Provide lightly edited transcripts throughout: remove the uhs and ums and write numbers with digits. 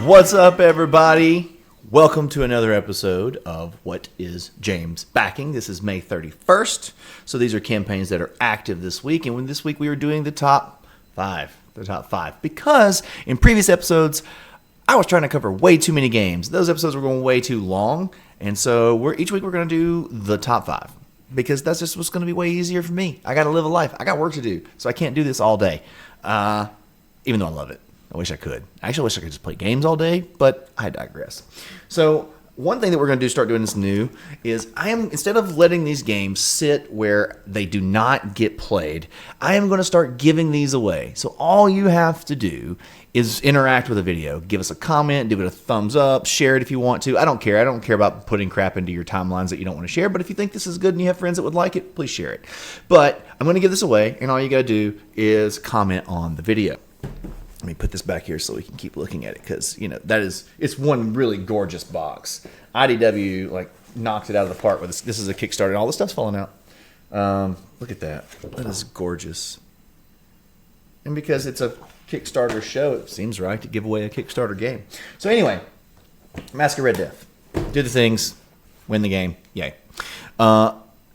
What's up, everybody? Welcome to another episode of What is James Backing? This is May 31st. So these are campaigns that are active this week. And this week we are doing the top five. Because in previous episodes, I was trying to cover way too many games. Those episodes were going way too long. And so each week we're going to do the top five. Because that's just what's going to be way easier for me. I got to live a life. I got work to do. So I can't do this all day. Even though I love it. I wish I could. I actually wish I could just play games all day, but I digress. So one thing that we're going to do, start doing this new, is instead of letting these games sit where they do not get played, I am going to start giving these away. So all you have to do is interact with a video. Give us a comment, give it a thumbs up, share it if you want to. I don't care. I don't care about putting crap into your timelines that you don't want to share, but if you think this is good and you have friends that would like it, please share it. But I'm going to give this away, and all you got to do is comment on the video. Let me put this back here so we can keep looking at it because, it's one really gorgeous box. IDW, knocked it out of the park with this. This is a Kickstarter, and all the stuff's falling out. Look at that. That is gorgeous. And because it's a Kickstarter show, it seems right to give away a Kickstarter game. So anyway, Masque Red Death. Do the things, win the game. Yay.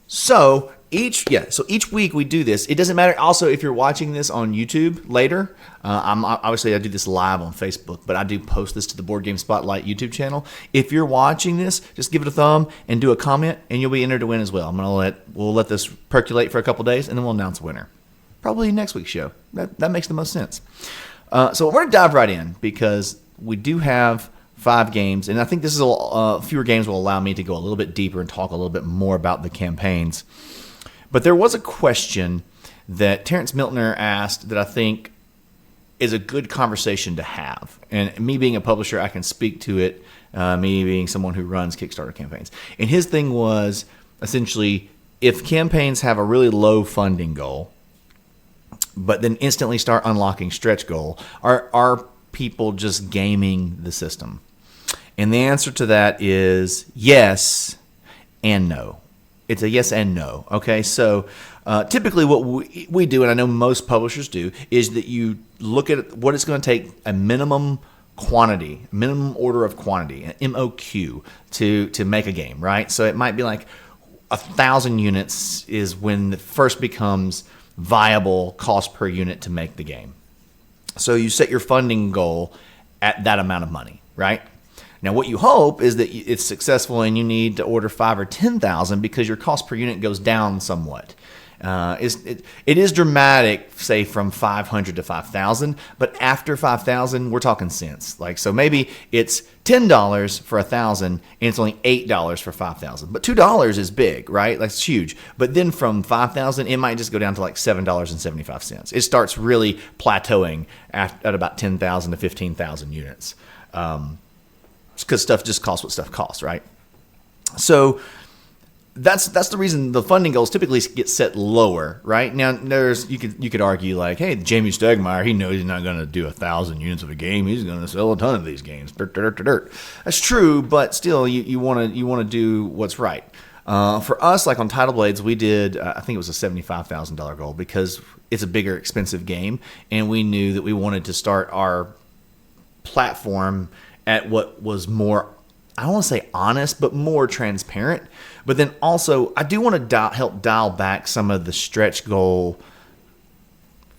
So each week we do this. It doesn't matter. Also, if you're watching this on YouTube later, I do this live on Facebook, but I do post this to the Board Game Spotlight YouTube channel. If you're watching this, just give it a thumb and do a comment, and you'll be entered to win as well. We'll let this percolate for a couple days, and then we'll announce a winner. Probably next week's show. That makes the most sense. So we're gonna dive right in because we do have 5 games, and I think this is fewer games will allow me to go a little bit deeper and talk a little bit more about the campaigns. But there was a question that Terrence Miltner asked that I think is a good conversation to have. And me being a publisher, I can speak to it, me being someone who runs Kickstarter campaigns. And his thing was essentially, if campaigns have a really low funding goal, but then instantly start unlocking stretch goal, are people just gaming the system? And the answer to that is yes and no. It's a yes and no. Okay, so typically what we do, and I know most publishers do, is that you look at what it's going to take, a minimum quantity, minimum order of quantity, an MOQ, to make a game, right? So it might be like 1,000 units is when it first becomes viable cost per unit to make the game. So you set your funding goal at that amount of money, right? Now, what you hope is that it's successful and you need to order 5,000 or 10,000 because your cost per unit goes down somewhat. It is dramatic, say, from 500 to 5,000, but after 5,000, we're talking cents. So maybe it's $10 for 1,000 and it's only $8 for 5,000. But $2 is big, right? That's huge. But then from 5,000, it might just go down to $7.75. It starts really plateauing at about 10,000 to 15,000 units. Because stuff just costs what stuff costs, right? So that's the reason the funding goals typically get set lower, right? Now you could argue hey, Jamie Stegmaier, he knows he's not going to do 1,000 units of a game. He's going to sell a ton of these games. That's true, but still you want to do what's right. For us, on Tidal Blades, we did I think it was a $75,000 goal because it's a bigger, expensive game, and we knew that we wanted to start our platform at what was more, I don't want to say honest, but more transparent. But then also, I do want to help dial back some of the stretch goal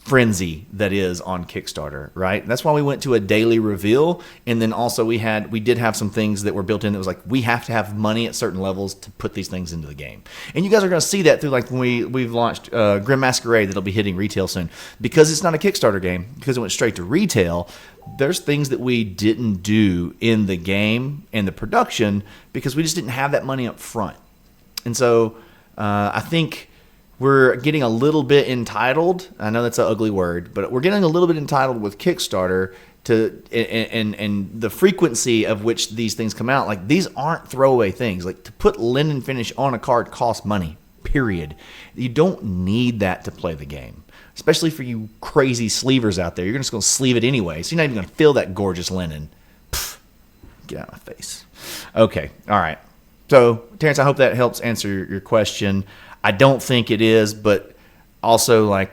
frenzy that is on Kickstarter, right? That's why we went to a daily reveal, and then also we did have some things that were built in that was we have to have money at certain levels to put these things into the game. And you guys are going to see that through when we've launched Grim Masquerade that'll be hitting retail soon. Because it's not a Kickstarter game, because it went straight to retail, there's things that we didn't do in the game and the production because we just didn't have that money up front. And so I think we're getting a little bit entitled. I know that's an ugly word, but we're getting a little bit entitled with Kickstarter and the frequency of which these things come out. These aren't throwaway things. To put linen finish on a card costs money, period. You don't need that to play the game, especially for you crazy sleevers out there. You're just going to sleeve it anyway, so you're not even going to feel that gorgeous linen. Pfft, get out of my face. Okay, all right. So, Terrence, I hope that helps answer your question. I don't think it is, but also I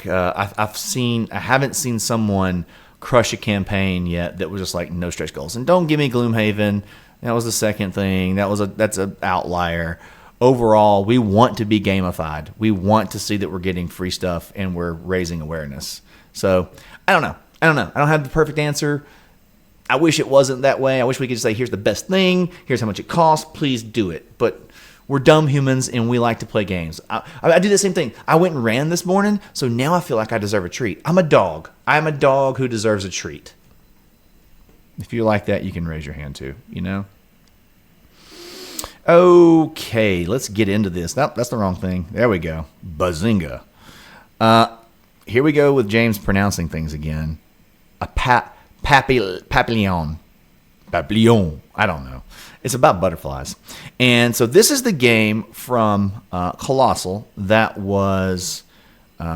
haven't seen someone crush a campaign yet that was just like no stretch goals. And don't give me Gloomhaven. That was the second thing. That's an outlier. Overall, we want to be gamified. We want to see that we're getting free stuff and we're raising awareness. So I don't know. I don't have the perfect answer. I wish it wasn't that way. I wish we could just say, here's the best thing. Here's how much it costs. Please do it. But we're dumb humans, and we like to play games. I do the same thing. I went and ran this morning, so now I feel like I deserve a treat. I'm a dog. I'm a dog who deserves a treat. If you like that, you can raise your hand too, you know? Okay, let's get into this. Nope, that's the wrong thing. There we go. Bazinga. Here we go with James pronouncing things again. A Papillon. Papillon. I don't know. It's about butterflies. And so this is the game from Colossal that was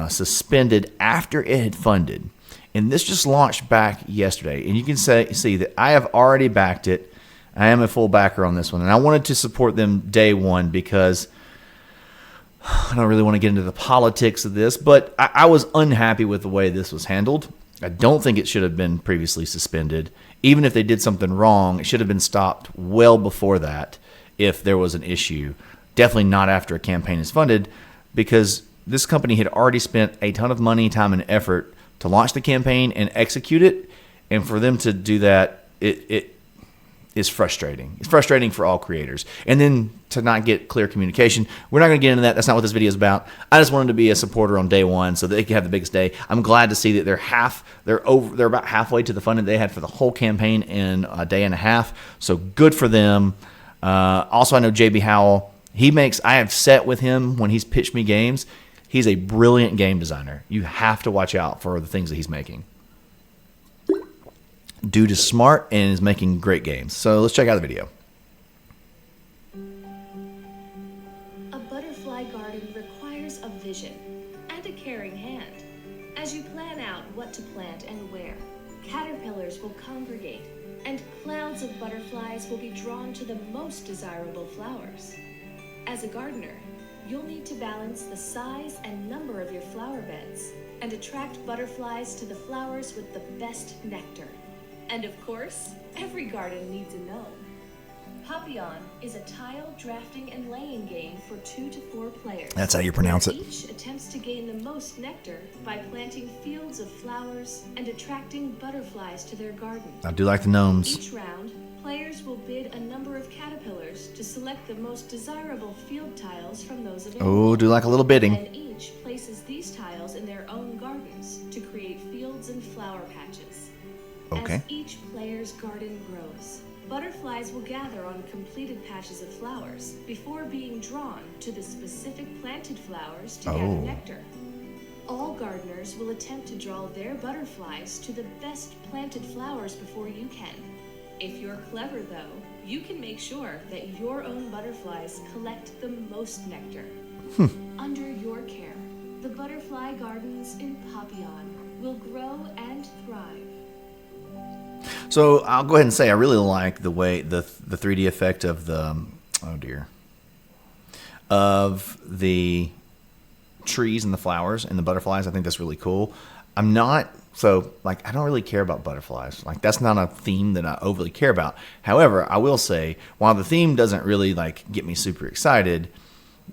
suspended after it had funded. And this just launched back yesterday. And you can see that I have already backed it. I am a full backer on this one. And I wanted to support them day one because I don't really want to get into the politics of this. But I was unhappy with the way this was handled. I don't think it should have been previously suspended. Even if they did something wrong, it should have been stopped well before that if there was an issue. Definitely not after a campaign is funded, because this company had already spent a ton of money, time, and effort to launch the campaign and execute it. And for them to do that, it is frustrating. It's frustrating for all creators. And then to not get clear communication. We're not going to get into that. That's not what this video is about. I just wanted to be a supporter on day one so that they could have the biggest day. I'm glad to see that they're about halfway to the funding they had for the whole campaign in a day and a half. So good for them. Also, I know JB Howell. I have sat with him when he's pitched me games. He's a brilliant game designer. You have to watch out for the things that he's making. Dude is smart and is making great games. So let's check out the video. A butterfly garden requires a vision and a caring hand. As you plan out what to plant and where, caterpillars will congregate and clouds of butterflies will be drawn to the most desirable flowers. As a gardener, you'll need to balance the size and number of your flower beds and attract butterflies to the flowers with the best nectar. And of course, every garden needs a gnome. Papillon is a tile drafting and laying game for 2 to 4 players. That's how you pronounce it. Each attempts to gain the most nectar by planting fields of flowers and attracting butterflies to their garden. I do like the gnomes. Each round, players will bid a number of caterpillars to select the most desirable field tiles from those available. Oh, do like a little bidding. And each places these tiles in their own gardens to create fields and flower patches. Okay. As each player's garden grows, butterflies will gather on completed patches of flowers before being drawn to the specific planted flowers to gather nectar. All gardeners will attempt to draw their butterflies to the best planted flowers before you can. If you're clever, though, you can make sure that your own butterflies collect the most nectar. Under your care, the butterfly gardens in Papillon will grow and thrive. So I'll go ahead and say I really like the way the 3D effect of of the trees and the flowers and the butterflies. I think that's really cool. I don't really care about butterflies. Like, that's not a theme that I overly care about. However, I will say, while the theme doesn't really get me super excited,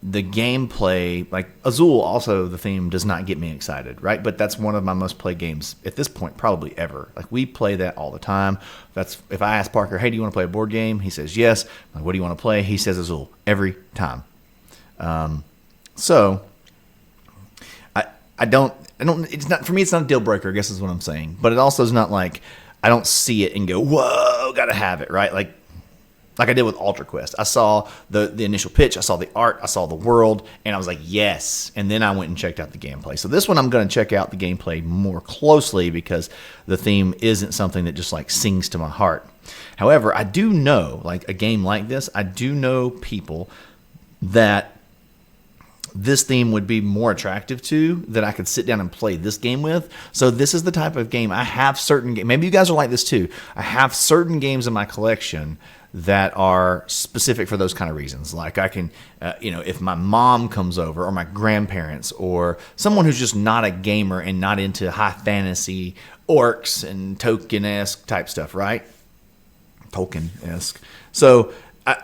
the gameplay, like Azul, also the theme does not get me excited, right? But that's one of my most played games at this point, probably ever. Like, we play that all the time. That's if I ask Parker, hey, do you want to play a board game? He says yes. I'm like, what do you want to play? He says Azul every time. So I don't. It's not for me. It's not a deal breaker, I guess is what I'm saying. But it also is not like I don't see it and go, whoa, gotta have it, right? Like I did with Ultra Quest. I saw the initial pitch, I saw the art, I saw the world, and I was like, yes. And then I went and checked out the gameplay. So this one I'm going to check out the gameplay more closely because the theme isn't something that just sings to my heart. However, I do know, a game like this, I do know people that this theme would be more attractive to, that I could sit down and play this game with. So this is the type of game I have certain games. Maybe you guys are like this too. I have certain games in my collection that are specific for those kind of reasons. Like I can, if my mom comes over or my grandparents or someone who's just not a gamer and not into high fantasy orcs and Tolkien-esque type stuff, right? Tolkien-esque. So,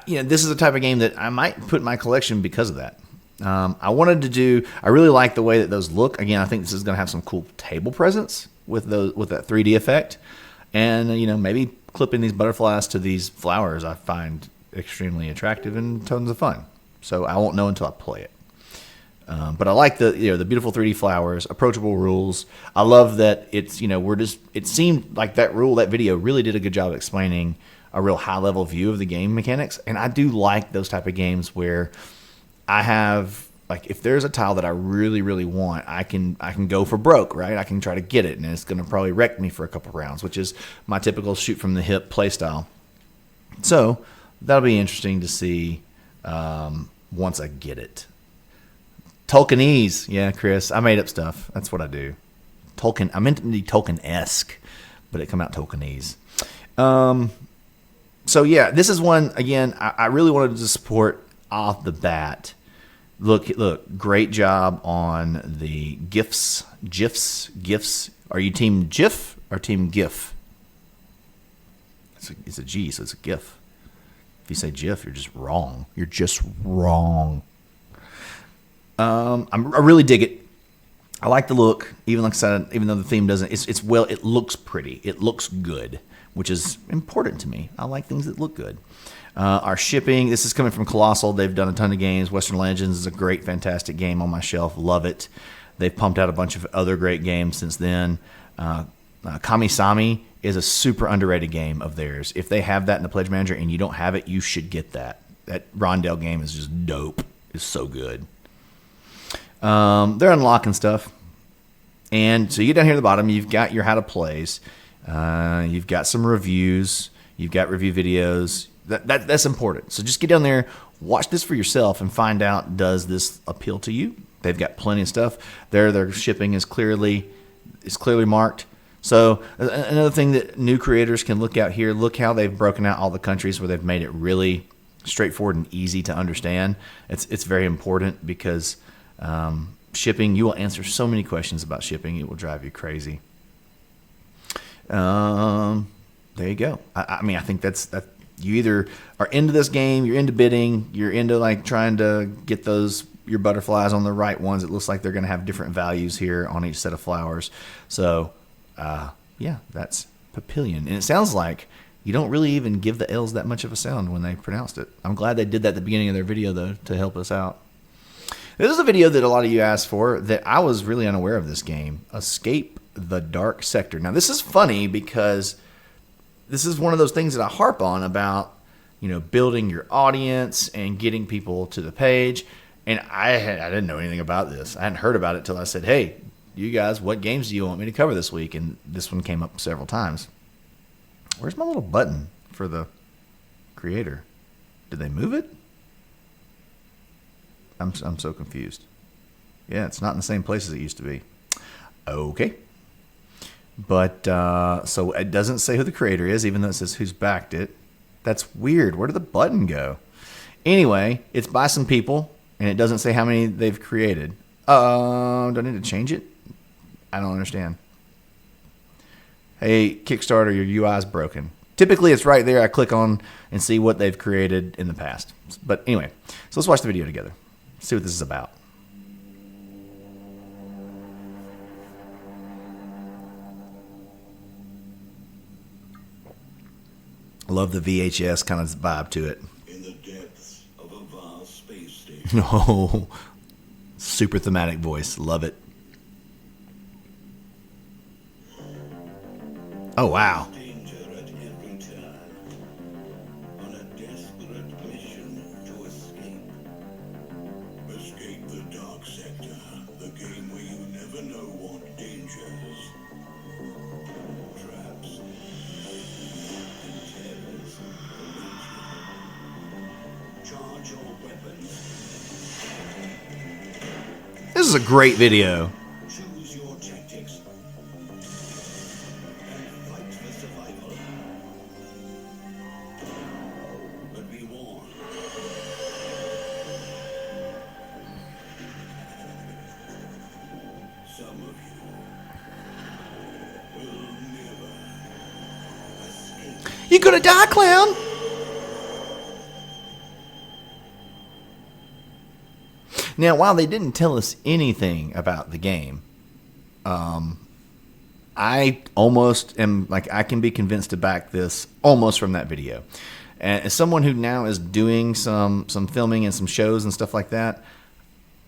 this is a type of game that I might put in my collection because of that. I really like the way that those look. Again, I think this is going to have some cool table presence with that 3D effect. And, maybe clipping these butterflies to these flowers I find extremely attractive and tons of fun. So I won't know until I play it. But I like the beautiful 3D flowers, approachable rules. I love that it's, it seemed like that video really did a good job of explaining a real high level view of the game mechanics. And I do like those type of games where I have, like, if there's a tile that I really, really want, I can go for broke, right? I can try to get it, and it's going to probably wreck me for a couple rounds, which is my typical shoot from the hip play style. So that'll be interesting to see once I get it. Tolkienese. Yeah, Chris, I made up stuff. That's what I do. Tolkien. I meant to be Tolkien-esque, but it come out Tolkienese. So yeah, this is one, again, I really wanted to support off the bat. Look, great job on the GIFs. Are you team GIF or team GIF? It's a G, so it's a GIF. If you say GIF, you're just wrong. I really dig it. I like the look, even like I said, even though the theme doesn't. It looks pretty. It looks good, which is important to me. I like things that look good. Our shipping, this is coming from Colossal. They've done a ton of games. Western Legends is a great, fantastic game on my shelf. Love it. They've pumped out a bunch of other great games since then. Kami-Sami is a super underrated game of theirs. If they have that in the Pledge Manager and you don't have it, you should get that. That Rondell game is just dope. It's so good. They're unlocking stuff. And so you get down here at the bottom, you've got your how to plays. You've got some reviews. You've got review videos. That's important. So just get down there, watch this for yourself, and find out, does this appeal to you? They've got plenty of stuff. Their shipping is clearly marked. So another thing that new creators can look out here, look how they've broken out all the countries where they've made it really straightforward and easy to understand. It's very important because shipping, you will answer so many questions about shipping, it will drive you crazy. There you go. I mean, I think that you either are into this game, you're into bidding, you're into like trying to get your butterflies on the right ones. It looks like they're going to have different values here on each set of flowers. So, yeah, that's Papillon. And it sounds like you don't really even give the L's that much of a sound when they pronounced it. I'm glad they did that at the beginning of their video, though, to help us out. This is a video that a lot of you asked for that I was really unaware of this game. Escape the Dark Sector. Now, this is funny because this is one of those things that I harp on about, building your audience and getting people to the page. And I didn't know anything about this. I hadn't heard about it until I said, hey, you guys, what games do you want me to cover this week? And this one came up several times. Where's my little button for the creator? Did they move it? I'm so confused. Yeah, it's not in the same place as it used to be. Okay. But, so it doesn't say who the creator is, even though it says who's backed it. That's weird. Where did the button go? Anyway, it's by some people, and it doesn't say how many they've created. Do I need to change it? I don't understand. Hey, Kickstarter, your UI is broken. Typically, it's right there. I click on and see what they've created in the past. But anyway, so let's watch the video together. See what this is about. I love the VHS kind of vibe to it. In the depths of a vast space station. No, super thematic voice. Love it. Oh, wow. Danger at every turn. On a desperate mission to escape. Escape the Dark Sector, the game where you never know what dangers, traps, and terrors await you. Charge your weapons. This is a great video. Choose your tactics. And fight for survival. But be warned. Some of you will You're gonna die, clown! Now, while they didn't tell us anything about the game, I almost am like, I can be convinced to back this almost from that video. And as someone who now is doing some filming and some shows and stuff like that,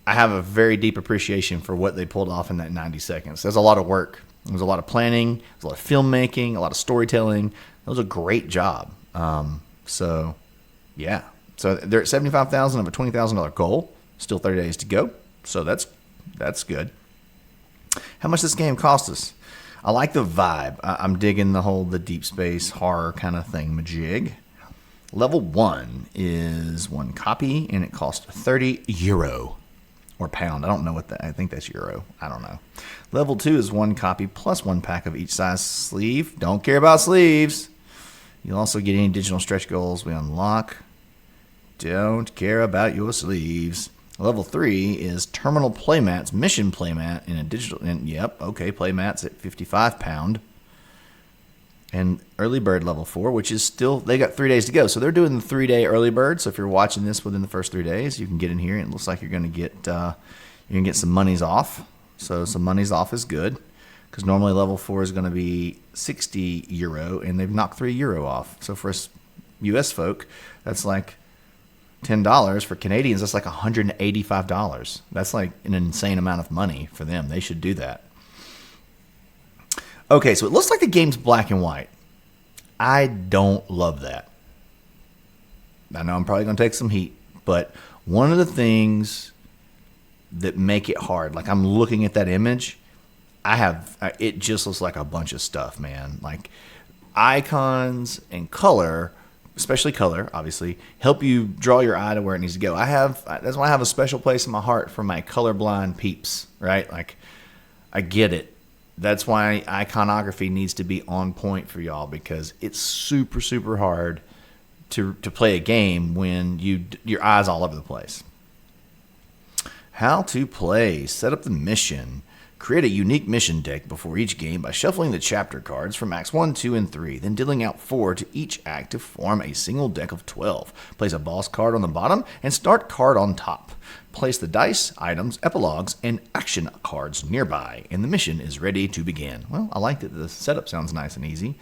I have a very deep appreciation for what they pulled off in that 90 seconds. There's a lot of work. There was a lot of planning. There was a lot of filmmaking, a lot of storytelling. It was a great job. So, yeah. So they're at $75,000 of a $20,000 goal. Still 30 days to go. So that's good. How much this game cost us? I like the vibe. I'm digging the deep space horror kind of thing majig. Level 1 is 1 copy, and it costs €30 or pound. I don't know what that. I think that's euro. I don't know. Level 2 is 1 copy plus 1 pack of each size sleeve. Don't care about sleeves. You'll also get any digital stretch goals we unlock. Don't care about your sleeves. Level 3 is terminal playmats, mission playmat in a digital. And yep, okay, playmats at 55 pound. And early bird level 4, which is still, they got 3 days to go. So they're doing the 3-day early bird. So if you're watching this within the first 3 days, you can get in here, and it looks like you're going to get some monies off. So some monies off is good, because normally level 4 is going to be €60, and they've knocked €3 off. So for us US folk, that's like $10. For Canadians, that's like $185. That's like an insane amount of money for them. They should do that. Okay, so it looks like the game's black and white. I don't love that. I know I'm probably going to take some heat, but one of the things that make it hard, like I'm looking at that image, it just looks like a bunch of stuff, man. Like icons and color, especially color, obviously, help you draw your eye to where it needs to go. That's why I have a special place in my heart for my colorblind peeps, right? Like, I get it. That's why iconography needs to be on point for y'all, because it's super, super hard to play a game when your eye's all over the place. How to play. Set up the mission. Create a unique mission deck before each game by shuffling the chapter cards from acts 1, 2, and 3, then dealing out 4 to each act to form a single deck of 12. Place a boss card on the bottom and start card on top. Place the dice, items, epilogues, and action cards nearby, and the mission is ready to begin. Well, I like that the setup sounds nice and easy.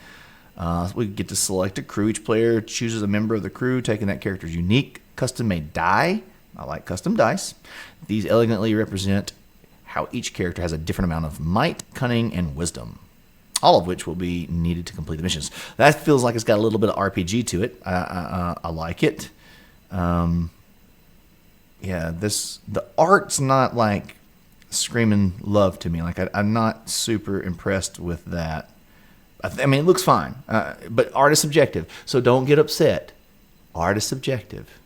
We get to select a crew. Each player chooses a member of the crew, taking that character's unique custom-made die. I like custom dice. These elegantly represent how each character has a different amount of might, cunning, and wisdom, all of which will be needed to complete the missions. That feels like it's got a little bit of RPG to it. I like it. Yeah, the art's not like screaming love to me. Like I'm not super impressed with that. I mean, it looks fine, but art is subjective, so don't get upset. Art is subjective.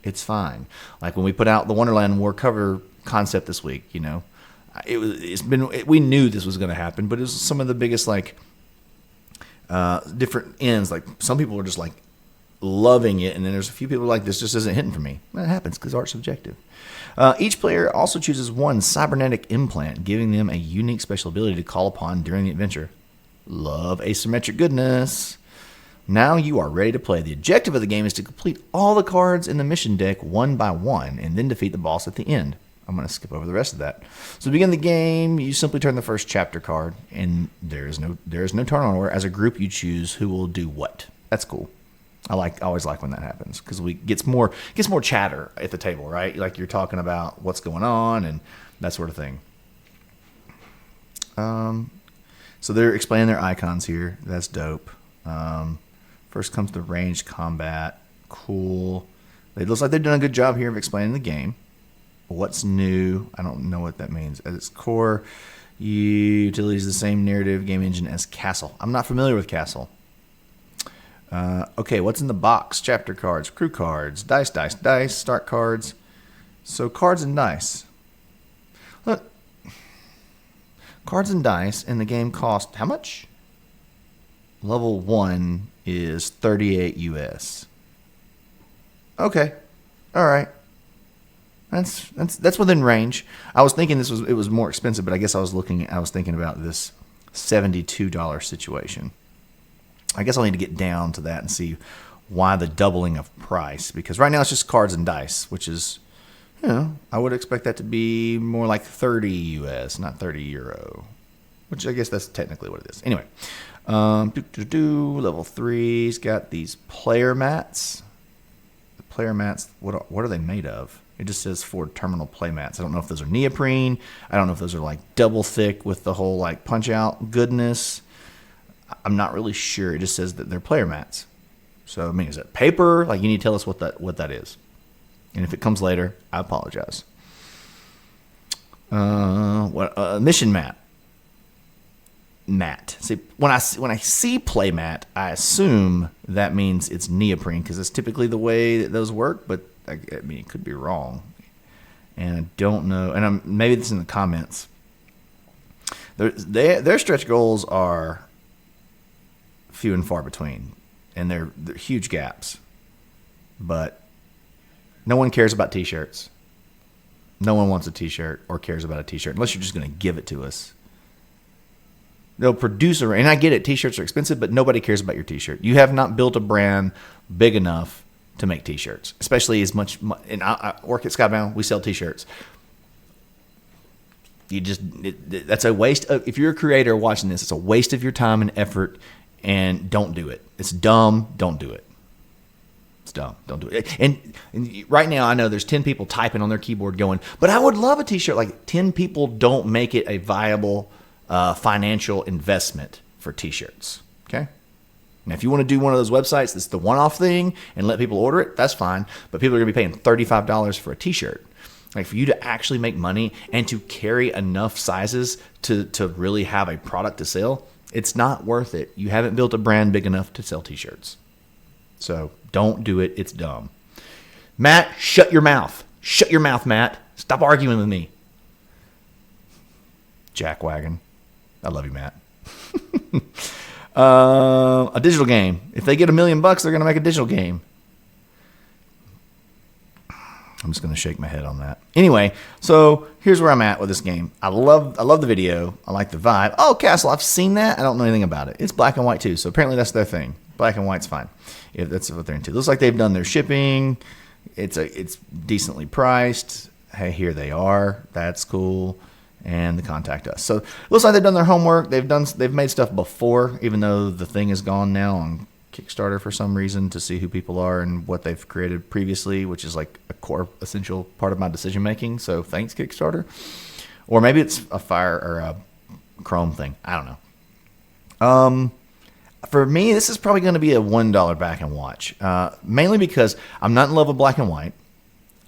It's fine. Like when we put out the Wonderland War cover concept this week, you know, we knew this was going to happen, but it was some of the biggest different ends. Like some people were just like loving it, and then there's a few people like, this just isn't hitting for me. That happens because art's subjective. Each player also chooses one cybernetic implant, giving them a unique special ability to call upon during the adventure. Love asymmetric goodness. Now you are ready to play. The objective of the game is to complete all the cards in the mission deck one by one, and then defeat the boss at the end. I'm going to skip over the rest of that. So to begin the game, you simply turn the first chapter card, and there is no turn on order. As a group, you choose who will do what. That's cool. I always like when that happens, because gets more chatter at the table, right? Like you're talking about what's going on and that sort of thing. So they're explaining their icons here. That's dope. First comes the ranged combat. Cool. It looks like they've done a good job here of explaining the game. What's new? I don't know what that means. At its core, utility is the same narrative game engine as Castle. I'm not familiar with Castle. Okay, what's in the box? Chapter cards, crew cards, dice, start cards. So cards and dice. Look, cards and dice in the game cost how much? Level 1 is 38 US. Okay, all right. That's within range. I was thinking it was more expensive, but I guess I was thinking about this $72 situation. I guess I'll need to get down to that and see why the doubling of price. Because right now it's just cards and dice, which is, I would expect that to be more like 30 US, not 30 euro. Which I guess that's technically what it is. Anyway, level 3's got these player mats. The player mats, what are they made of? It just says for terminal play mats. I don't know if those are neoprene. I don't know if those are like double thick with the whole like punch out goodness. I'm not really sure. It just says that they're player mats. So I mean, is it paper? Like, you need to tell us what that is. And if it comes later, I apologize. Mission mat. See, when I see play mat, I assume that means it's neoprene because it's typically the way that those work. But I mean, it could be wrong, and I don't know. And maybe this in the comments. Their stretch goals are few and far between, and they're huge gaps. But no one cares about T-shirts. No one wants a T-shirt or cares about a T-shirt unless you're just going to give it to us. They'll produce and I get it, T-shirts are expensive, but nobody cares about your T-shirt. You have not built a brand big enough to make T-shirts, especially as much. And I work at Skybound, we sell T-shirts. That's a waste of, if you're a creator watching this, it's a waste of your time and effort, and don't do it. It's dumb. Don't do it. It's dumb. Don't do it. And right now, I know there's 10 people typing on their keyboard going, but I would love a T-shirt. Like, 10 people don't make it a viable financial investment for T-shirts. Okay. Now, if you want to do one of those websites that's the one-off thing and let people order it, that's fine. But people are going to be paying $35 for a T-shirt. Like, for you to actually make money and to carry enough sizes to really have a product to sell, it's not worth it. You haven't built a brand big enough to sell T-shirts. So don't do it. It's dumb. Matt, shut your mouth. Shut your mouth, Matt. Stop arguing with me. Jackwagon. I love you, Matt. A digital game. If they get $1 million, they're going to make a digital game. I'm just going to shake my head on that. Anyway, so here's where I'm at with this game. I love the video. I like the vibe. Oh, Castle, I've seen that. I don't know anything about it. It's black and white too, so apparently that's their thing. Black and white's fine if that's what they're into. Looks like they've done their shipping. It's decently priced. Hey, here they are. That's cool. And the contact us. So it looks like they've done their homework. They've made stuff before, even though the thing is gone now on Kickstarter for some reason, to see who people are and what they've created previously, which is like a core essential part of my decision making. So thanks, Kickstarter. Or maybe it's a Fire or a Chrome thing. I don't know. For me, this is probably going to be a $1 back and watch, mainly because I'm not in love with black and white.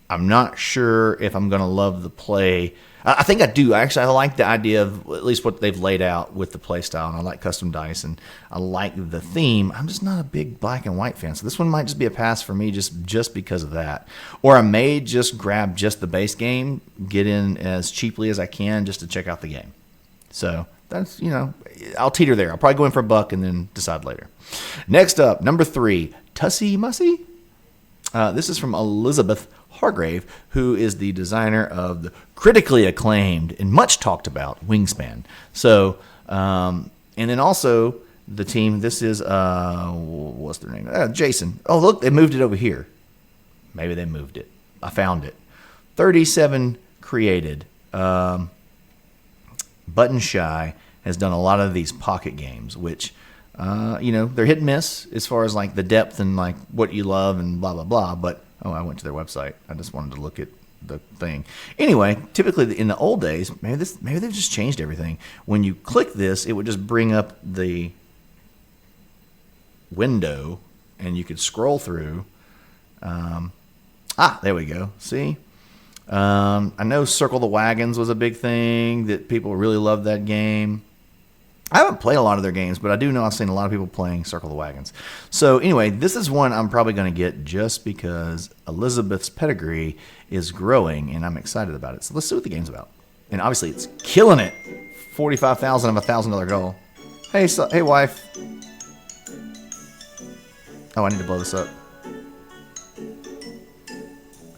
I'm not sure if I'm going to love the play. I think I do. I like the idea of at least what they've laid out with the play style, and I like custom dice, and I like the theme. I'm just not a big black and white fan, so this one might just be a pass for me just because of that. Or I may just grab just the base game, get in as cheaply as I can just to check out the game. So that's, I'll teeter there. I'll probably go in for $1 and then decide later. Next up, number 3, Tussie Mussie. This is from Elizabeth Hargrave, who is the designer of the critically acclaimed and much talked about Wingspan. So, and then also the team, this is, what's their name? Jason. Oh, look, they moved it over here. Maybe they moved it. I found it. 37 created. Button Shy has done a lot of these pocket games, which, they're hit and miss as far as like the depth and like what you love and blah, blah, blah. But, I went to their website. I just wanted to look at the thing. Anyway, typically in the old days, maybe they've just changed everything. When you click this, it would just bring up the window and you could scroll through. There we go. See? I know Circle the Wagons was a big thing that people really loved that game. I haven't played a lot of their games, but I do know I've seen a lot of people playing Circle the Wagons. So anyway, this is one I'm probably going to get just because Elizabeth's pedigree is growing, and I'm excited about it. So let's see what the game's about. And obviously, it's killing it. $45,000 of a $1,000 goal. Hey, wife. Oh, I need to blow this up.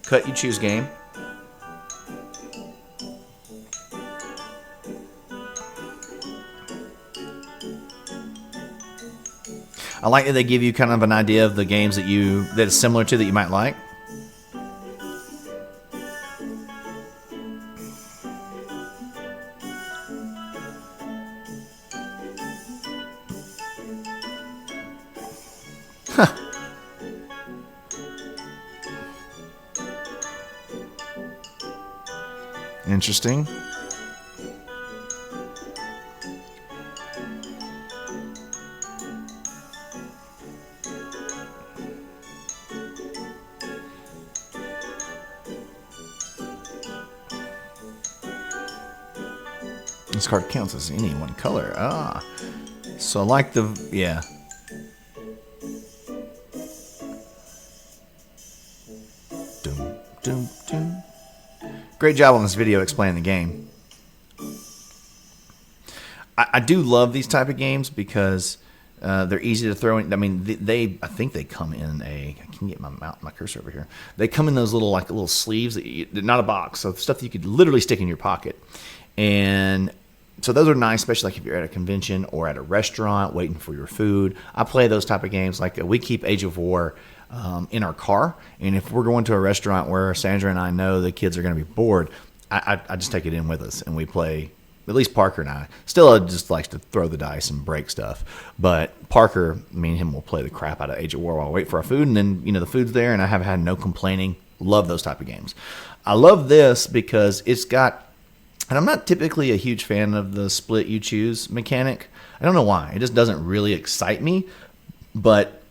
Cut, you choose game. I like that they give you kind of an idea of the games that it's similar to that you might like. Interesting. This card counts as any one color. So I like yeah. Doom, doom, doom. Great job on this video explaining the game. I do love these type of games because they're easy to throw in. I mean, I think they come in I can get my cursor over here. They come in those little sleeves not a box, so stuff that you could literally stick in your pocket. And so those are nice, especially like if you're at a convention or at a restaurant waiting for your food. I play those type of games. Like we keep Age of War in our car, and if we're going to a restaurant where Sandra and I know the kids are going to be bored, I just take it in with us and we play. At least Parker and I. Still just likes to throw the dice and break stuff. But Parker, me and him will play the crap out of Age of War while I wait for our food. And then, the food's there and I have had no complaining. Love those type of games. I love this because it's got, and I'm not typically a huge fan of the split you choose mechanic. I don't know why. It just doesn't really excite me. But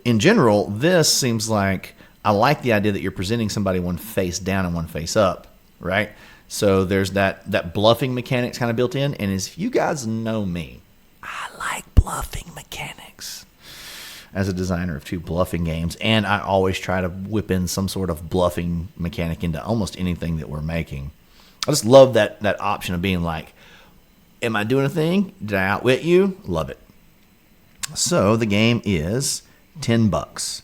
in general, this seems like, I like the idea that you're presenting somebody one face down and one face up, right? So there's that bluffing mechanics kind of built in. And as you guys know me, I like bluffing mechanics as a designer of 2 bluffing games. And I always try to whip in some sort of bluffing mechanic into almost anything that we're making. I just love that option of being like, am I doing a thing? Did I outwit you? Love it. So the game is $10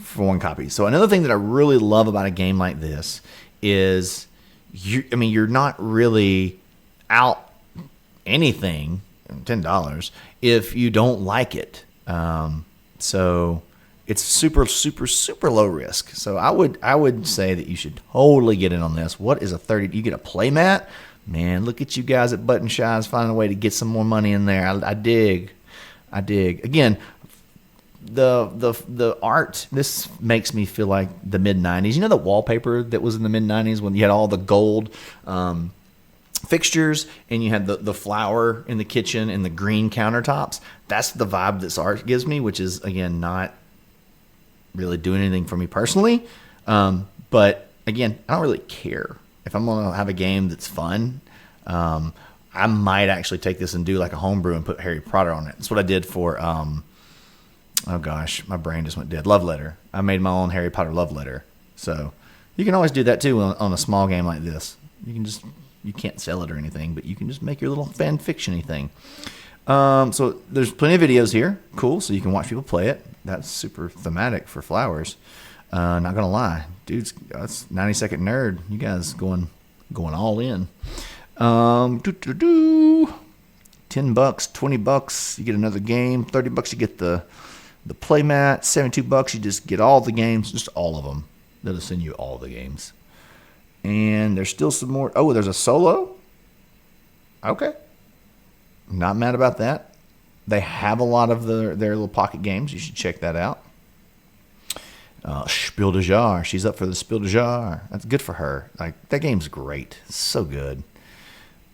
for 1 copy. So another thing that I really love about a game like this is you're not really out anything, $10, if you don't like it. So it's super, super, super low risk. So I would say that you should totally get in on this. What is a 30? You get a play mat? Man, look at you guys at Button Shies finding a way to get some more money in there. I dig. Again, the art, this makes me feel like the mid-90s. You know the wallpaper that was in the mid-90s when you had all the gold fixtures and you had the flower in the kitchen and the green countertops? That's the vibe this art gives me, which is, again, not really doing anything for me personally. But, again, I don't really care. If I'm going to have a game that's fun, I might actually take this and do like a homebrew and put Harry Potter on it. That's what I did for... oh gosh, my brain just went dead. Love letter. I made my own Harry Potter love letter. So you can always do that too on a small game like this. You can't sell it or anything, but you can just make your little fan fiction-y thing. So there's plenty of videos here. Cool. So you can watch people play it. That's super thematic for flowers. Not gonna lie, dudes, that's 90-second nerd. You guys going all in. $10, $20, you get another game. $30, you get the playmat. $72, you just get all the games, just all of them. They'll send you all the games. And there's still some more. Oh, there's a solo. Okay, not mad about that. They have a lot of their little pocket games. You should check that out. Spiel des Jahres. She's up for the Spiel des Jahres. That's good for her. Like, that game's great. It's so good.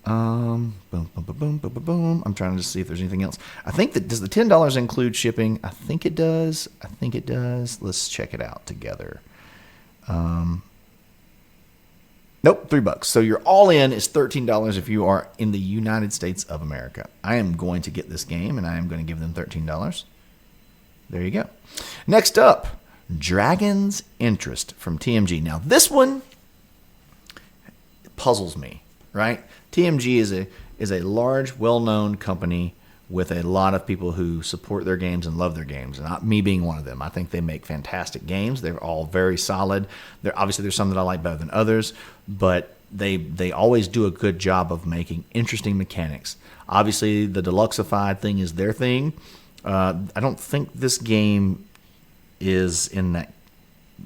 Boom, boom, boom, boom, boom, boom, boom. I'm trying to just see if there's anything else. I think that, does the $10 include shipping? I think it does. Let's check it out together. Nope, $3. So your all in is $13 if you are in the United States of America. I am going to get this game and I am going to give them $13. There you go. Next up, Dragon's Interest from TMG. Now this one puzzles me, right? TMG is a large, well-known company with a lot of people who support their games and love their games, and not me being one of them. I think they make fantastic games. They're all very solid. There's some that I like better than others, but they always do a good job of making interesting mechanics. Obviously, the deluxeified thing is their thing. I don't think this game is in that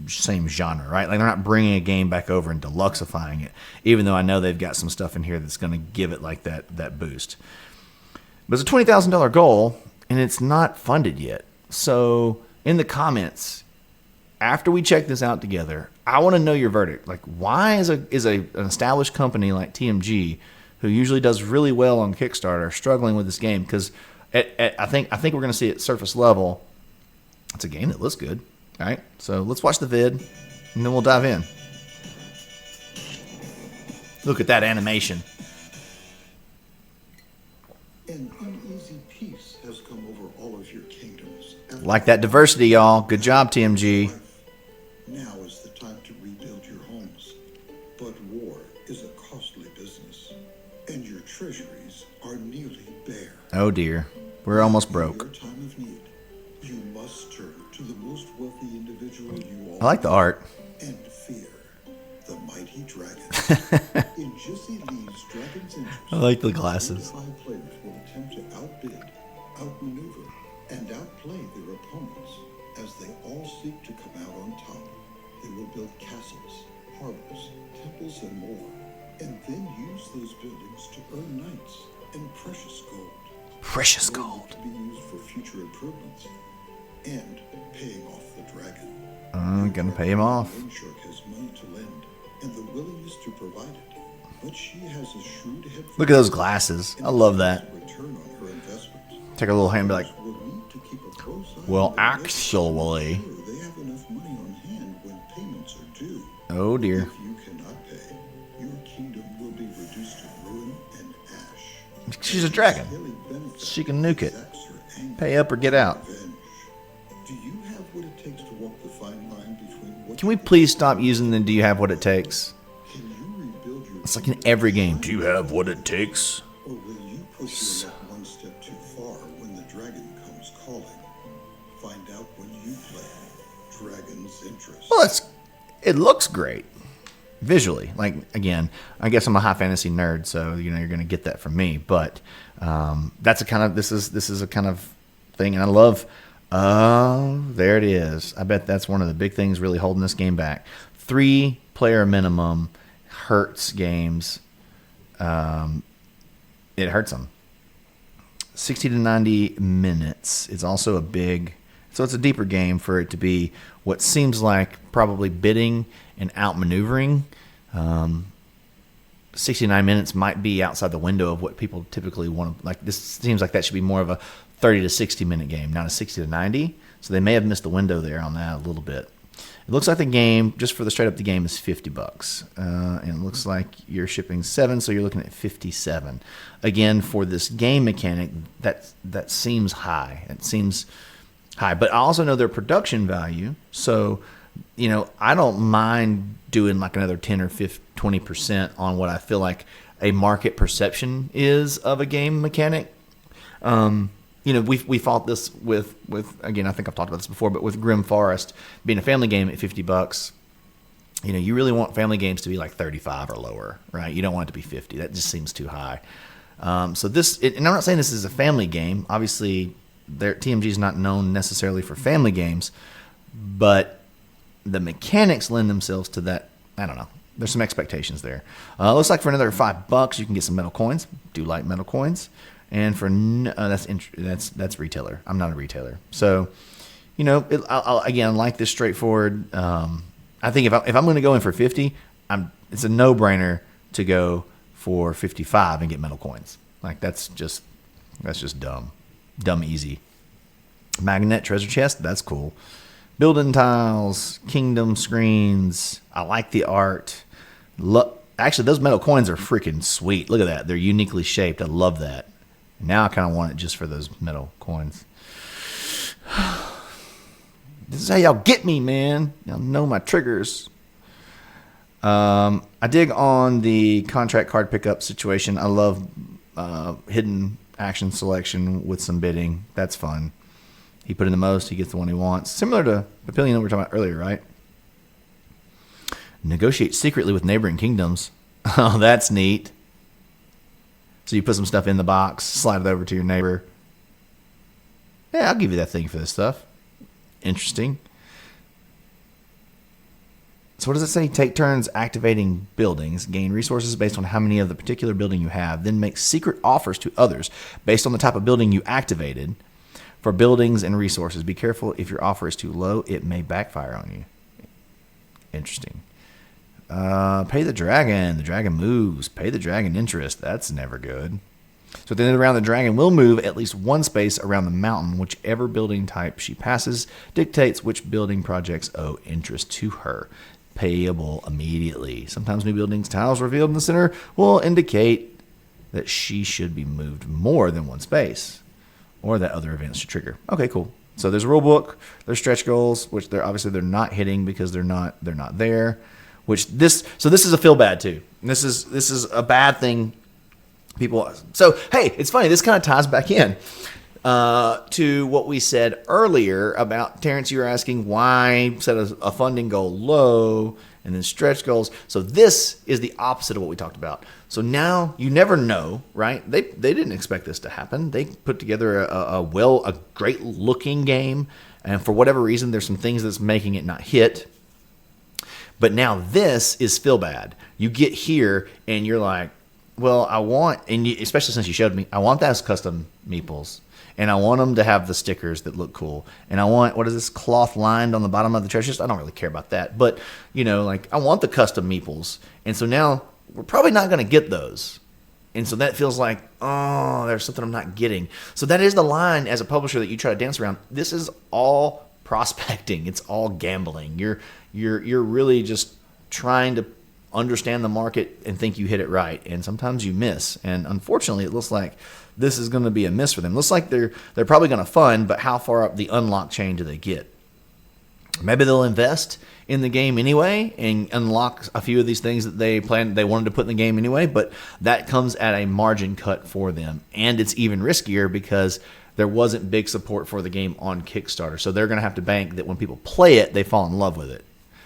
same genre, right? Like they're not bringing a game back over and deluxifying it, even though I know they've got some stuff in here that's going to give it like that boost. But it's a $20,000 goal, and it's not funded yet. So in the comments, after we check this out together, I want to know your verdict. Like, why is an established company like TMG, who usually does really well on Kickstarter, struggling with this game? Because I think we're going to see at surface level, it's a game that looks good. All right, so let's watch the vid, and then we'll dive in. Look at that animation. An uneasy peace has come over all of your kingdoms. Like that diversity, y'all. Good job, TMG. Now is the time to rebuild your homes. But war is a costly business, and your treasuries are nearly bare. Oh dear, we're almost broke. In your time of need, you must turn to the most wealthy individual you all I like the art. and fear the mighty dragon. In Jesse Lee's Dragon's Interest, I like the glasses. 25 players will attempt to outbid, outmaneuver, and outplay their opponents as they all seek to come out on top. They will build castles, harbors, temples, and more, and then use those buildings to earn knights and precious gold. Precious Gold gold. to be used for future improvements and paying off the dragon. I'm gonna pay him off. Loan Shark has money to lend and the willingness to provide it, but she has a shrewd head. Look at those glasses. I love that. Return on her investment. Take a little hand and be like, Will need to keep a close eye well, on their actually. ensure they have enough money on hand when payments are due. Oh dear. If you cannot pay, your kingdom will be reduced to ruin and ash. She's a dragon. Daily benefit She can nuke it. exacts her anger Pay up or get out. and revenge. Do you have what it takes to walk the fine line between what Can we please stop using the "Do you have what it takes"? can you rebuild your It's like in every game. Do you have what it takes? or will you push your luck one step too far when the dragon comes calling? Find out when you play Dragon's Interest. Well, it looks great visually. Like, again, I guess I'm a high fantasy nerd, so you're going to get that from me. But that's a kind of this is a kind of thing, and I love. Oh, there it is. I bet that's one of the big things really holding this game back. 3-player minimum hurts games. It hurts them. 60 to 90 minutes is also a big. So it's a deeper game for it to be what seems like probably bidding and outmaneuvering. 69 minutes might be outside the window of what people typically want to. Like, this seems like that should be more of a 30 to 60 minute game, not a 60 to 90. So they may have missed the window there on that a little bit. It looks like the game, just for the straight up the game, is $50. And it looks like you're shipping 7, so you're looking at 57. Again, for this game mechanic, that seems high. It seems high. But I also know their production value. So, I don't mind doing like another 10 or 20% on what I feel like a market perception is of a game mechanic. We fought this with again, I think I've talked about this before, but with Grim Forest being a family game at $50, you really want family games to be like 35 or lower, right? You don't want it to be 50. That just seems too high. So this, and I'm not saying this is a family game. Obviously, TMG is not known necessarily for family games, but the mechanics lend themselves to that. I don't know. There's some expectations there. Looks like for another $5, you can get some metal coins. Do like metal coins. And for that's retailer. I'm not a retailer, so I like this straightforward. I think if I'm going to go in for 50, it's a no-brainer to go for 55 and get metal coins. Like that's just dumb easy. Magnet treasure chest, that's cool. Building tiles, kingdom screens. I like the art. Actually, those metal coins are freaking sweet. Look at that. They're uniquely shaped. I love that. Now I kind of want it just for those metal coins. This is how y'all get me, man. Y'all know my triggers. I dig on the contract card pickup situation. I love hidden action selection with some bidding. That's fun. He put in the most, he gets the one he wants. Similar to Papillon that we were talking about earlier, right? Negotiate secretly with neighboring kingdoms. Oh, that's neat. So you put some stuff in the box, slide it over to your neighbor. Yeah, I'll give you that thing for this stuff. Interesting. So what does it say? Take turns activating buildings. Gain resources based on how many of the particular building you have. Then make secret offers to others based on the type of building you activated for buildings and resources. Be careful if your offer is too low. It may backfire on you. Interesting. Pay the dragon. The dragon moves. Pay the dragon interest. That's never good. So at the end of the round, the dragon will move at least one space around the mountain. Whichever building type she passes dictates which building projects owe interest to her. Payable immediately. Sometimes new buildings tiles revealed in the center will indicate that she should be moved more than one space, or that other events should trigger. Okay, cool. So there's a rule book. There's stretch goals, which they're not hitting because they're not there. This is a feel bad too. This is a bad thing. People. So hey, it's funny. This kind of ties back in to what we said earlier about Terrence. You were asking why set a funding goal low and then stretch goals. So this is the opposite of what we talked about. So now you never know, right? They didn't expect this to happen. They put together a great looking game, and for whatever reason, there's some things that's making it not hit. But now this is feel bad. You get here and you're like, well, I want, and especially since you showed me, I want those custom meeples. And I want them to have the stickers that look cool. And I want, what is this, cloth lined on the bottom of the treasure chest? I don't really care about that. But, I want the custom meeples. And so now we're probably not going to get those. And so that feels like, oh, there's something I'm not getting. So that is the line as a publisher that you try to dance around. This is all prospecting. It's all gambling. You're really just trying to understand the market and think you hit it right. And sometimes you miss. And unfortunately, it looks like this is going to be a miss for them. Looks like they're probably going to fund, but how far up the unlock chain do they get? Maybe they'll invest in the game anyway and unlock a few of these things that they wanted to put in the game anyway, but that comes at a margin cut for them. And it's even riskier because there wasn't big support for the game on Kickstarter. So they're going to have to bank that when people play it, they fall in love with it.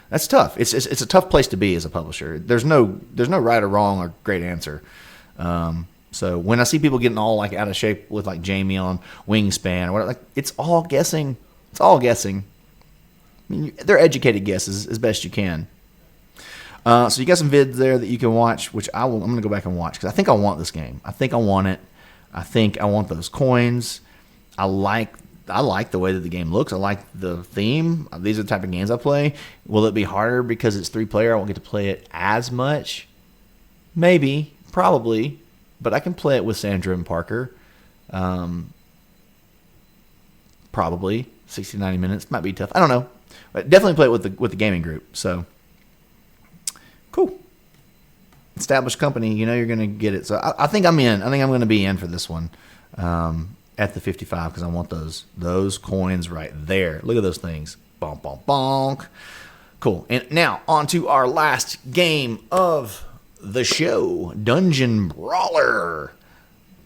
That's tough. It's a tough place to be as a publisher. There's no right or wrong or great answer. So when I see people getting all like out of shape with like Jamie on Wingspan or whatever, like it's all guessing. It's all guessing. I mean, they're educated guesses as best you can. So you got some vids there that you can watch, which I'm going to go back and watch because I think I want this game. I think I want it. I think I want those coins. I like the way that the game looks. I like the theme. These are the type of games I play. Will it be harder because it's 3-player? I won't get to play it as much. Maybe, probably. But I can play it with Sandra and Parker. Probably 60, 90 minutes. Might be tough. I don't know. But definitely play it with the gaming group. So, cool. Established company. You're going to get it. So I think I'm in. I think I'm going to be in for this one at the 55 because I want those coins right there. Look at those things. Bonk, bonk, bonk. Cool. And now on to our last game of the show, Dungeon Brawler.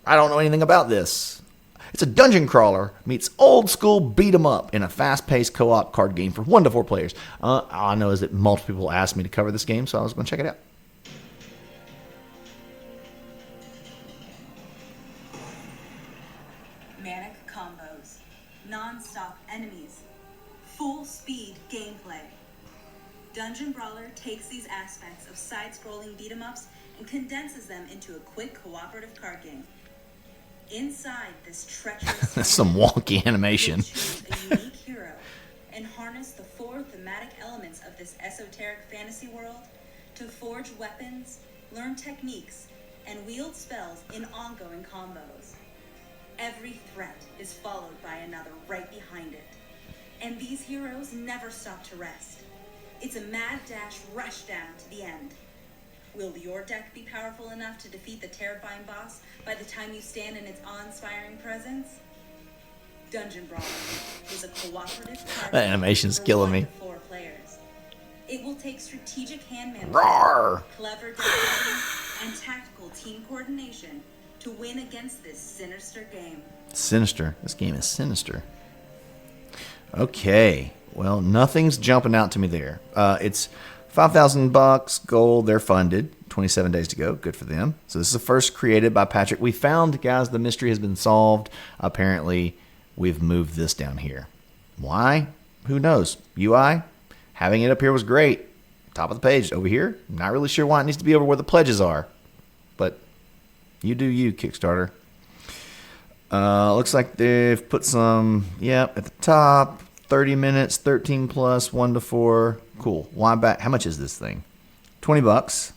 I don't know anything about this. It's a dungeon crawler meets old school beat 'em up in a fast-paced co-op card game for 1 to 4 players. All I know is that multiple people asked me to cover this game, so I was going to check it out. Manic combos, non-stop enemies, full-speed gameplay. Dungeon Brawler takes these aspects of side-scrolling beat-em-ups and condenses them into a quick cooperative card game. Inside this treacherous That's some wonky animation. choose a unique hero and harness the 4 thematic elements of this esoteric fantasy world to forge weapons, learn techniques, and wield spells in ongoing combos. Every threat is followed by another right behind it. And these heroes never stop to rest. It's a mad dash rush down to the end. Will your deck be powerful enough to defeat the terrifying boss by the time you stand in its awe-inspiring presence? Dungeon Brawler is a cooperative card That animation's for killing 1 me. to 4 players. It will take strategic hand management, Roar! clever deck building, and tactical team coordination to win against this sinister game. Sinister. This game is sinister. Okay. Well, nothing's jumping out to me there. It's $5,000 gold. They're funded. 27 days to go. Good for them. So this is the first created by Patrick. We found, guys, the mystery has been solved. Apparently, we've moved this down here. Why? Who knows? UI, having it up here was great. Top of the page over here. Not really sure why it needs to be over where the pledges are. But you do you, Kickstarter. Looks like they've put some, at the top, 30 minutes, 13 plus, 1 to 4. Cool. Why back? How much is this thing? $20.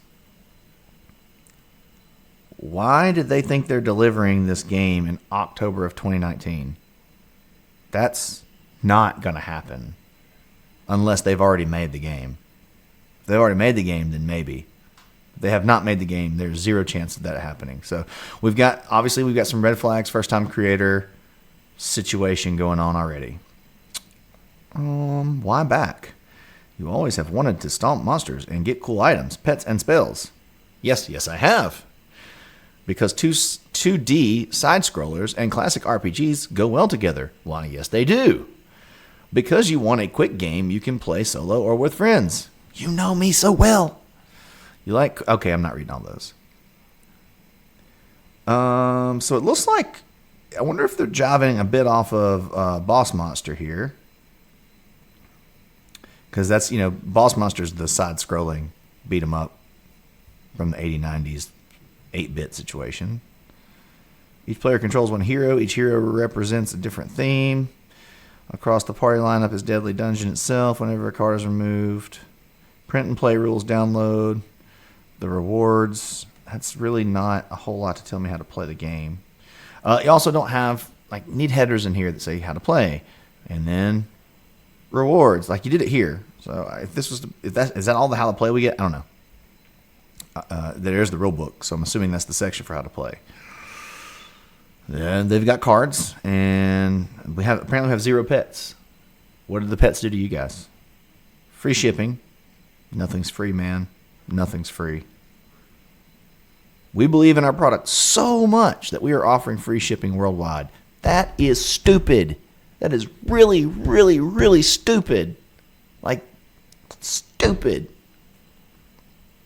Why did they think they're delivering this game in October of 2019? That's not going to happen unless they've already made the game. If they've already made the game, then maybe. If they have not made the game, there's zero chance of that happening. So we've got some red flags, first time creator situation going on already. Why back? You always have wanted to stomp monsters and get cool items, pets, and spells. Yes, I have. Because 2D side-scrollers and classic RPGs go well together. Why, yes, they do. Because you want a quick game you can play solo or with friends. You know me so well. Okay, I'm not reading all those. So it looks like, I wonder if they're jiving a bit off of Boss Monster here. Because that's, Boss Monster's the side-scrolling beat 'em up from the 80s, 90s 8-bit situation. Each player controls one hero. Each hero represents a different theme. Across the party lineup is Deadly Dungeon itself whenever a card is removed. Print and play rules download. The rewards. That's really not a whole lot to tell me how to play the game. You also don't have, need headers in here that say how to play. And then rewards, like you did it here. So is that all the how to play we get? I don't know. There's the rule book, so I'm assuming that's the section for how to play. Then they've got cards, and we have 0 pets. What did the pets do to you guys? Free shipping. Nothing's free, man. Nothing's free. We believe in our product so much that we are offering free shipping worldwide. That is stupid. That is really, really, really stupid. Stupid.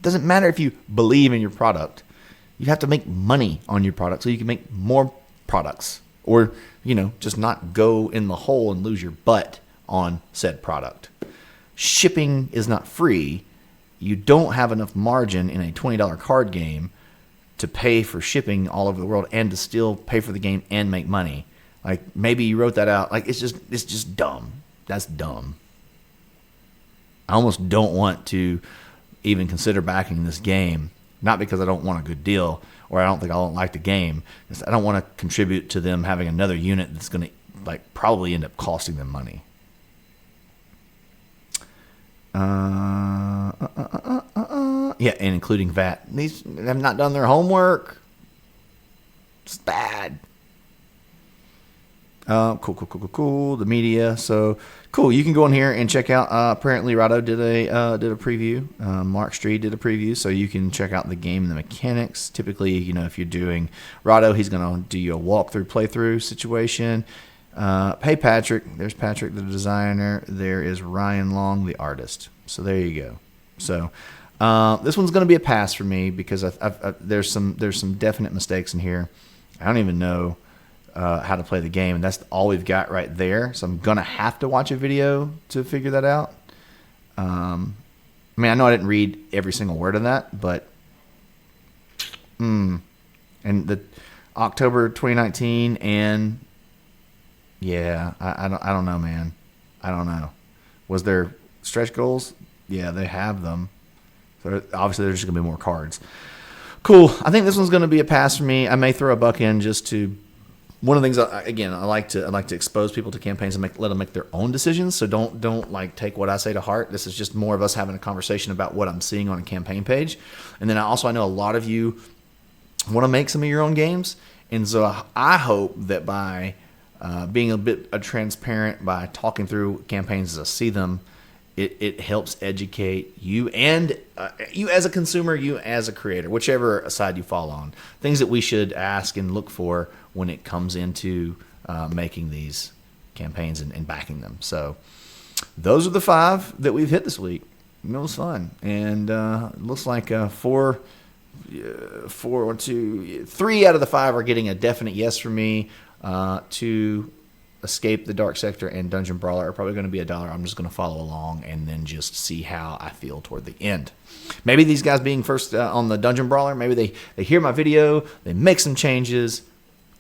Doesn't matter if you believe in your product. You have to make money on your product so you can make more products. Or, just not go in the hole and lose your butt on said product. Shipping is not free. You don't have enough margin in a $20 card game to pay for shipping all over the world and to still pay for the game and make money. Maybe you wrote that out. It's just dumb. That's dumb. I almost don't want to even consider backing this game, not because I don't want a good deal or I don't like the game. I don't want to contribute to them having another unit that's going to probably end up costing them money. Yeah, and including VAT. These have not done their homework. It's bad. Cool. The media. So cool. You can go in here and check out. Apparently, Rado did a preview. Mark Street did a preview, so you can check out the game and the mechanics. Typically, if you're doing Rado, he's going to do you a walkthrough, playthrough situation. Hey, Patrick. There's Patrick, the designer. There is Ryan Long, the artist. So there you go. So this one's going to be a pass for me because there's some definite mistakes in here. I don't even know how to play the game, and that's all we've got right there. So I'm gonna have to watch a video to figure that out. I know I didn't read every single word of that, but and the October 2019, and I don't know, man. I don't know. Was there stretch goals? Yeah, they have them. So obviously there's just gonna be more cards. Cool. I think this one's gonna be a pass for me. I may throw a buck in just to. One of the things, I like to expose people to campaigns and let them make their own decisions. So don't take what I say to heart. This is just more of us having a conversation about what I'm seeing on a campaign page. And then I know a lot of you want to make some of your own games. And so I hope that by being a bit transparent, by talking through campaigns as I see them, it helps educate you and you as a consumer, you as a creator, whichever side you fall on. Things that we should ask and look for when it comes into making these campaigns and backing them. So those are the 5 that we've hit this week. It was fun. And it looks like 3 out of the 5 are getting a definite yes from me. 2 Escape the Dark Sector and Dungeon Brawler are probably going to be $1. I'm just going to follow along and then just see how I feel toward the end. Maybe these guys being first on the Dungeon Brawler, maybe they hear my video, they make some changes.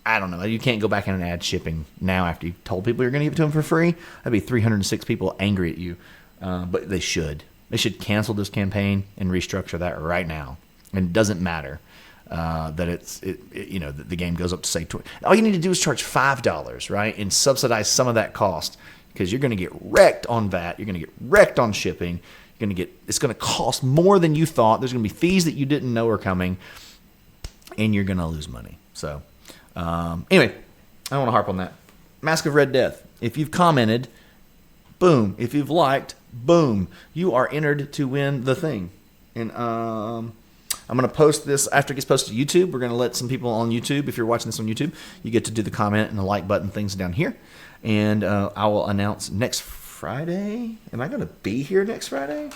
I don't know. You can't go back in and add shipping now after you told people you're going to give it to them for free. That'd be 306 people angry at you. But they should. They should cancel this campaign and restructure that right now. And it doesn't matter that that the game goes up to say $20. All you need to do is charge $5, right, and subsidize some of that cost, because you're going to get wrecked on VAT. You're going to get wrecked on shipping. It's going to cost more than you thought. There's going to be fees that you didn't know are coming, and you're going to lose money. So. Anyway, I don't want to harp on that. Masque of Red Death. If you've commented, boom. If you've liked, boom. You are entered to win the thing. And I'm going to post this after it gets posted to YouTube. We're going to let some people on YouTube, if you're watching this on YouTube, you get to do the comment and the like button things down here. And I will announce next Friday. Am I going to be here next Friday?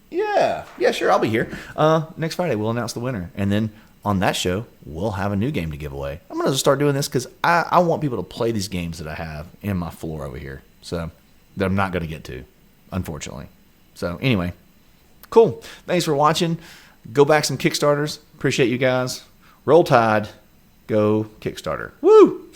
Yeah, sure, I'll be here. Next Friday, we'll announce the winner. And then on that show, we'll have a new game to give away. I'm going to start doing this because I want people to play these games that I have in my floor over here. So, that I'm not going to get to, unfortunately. So, anyway, cool. Thanks for watching. Go back some Kickstarters. Appreciate you guys. Roll Tide. Go Kickstarter. Woo!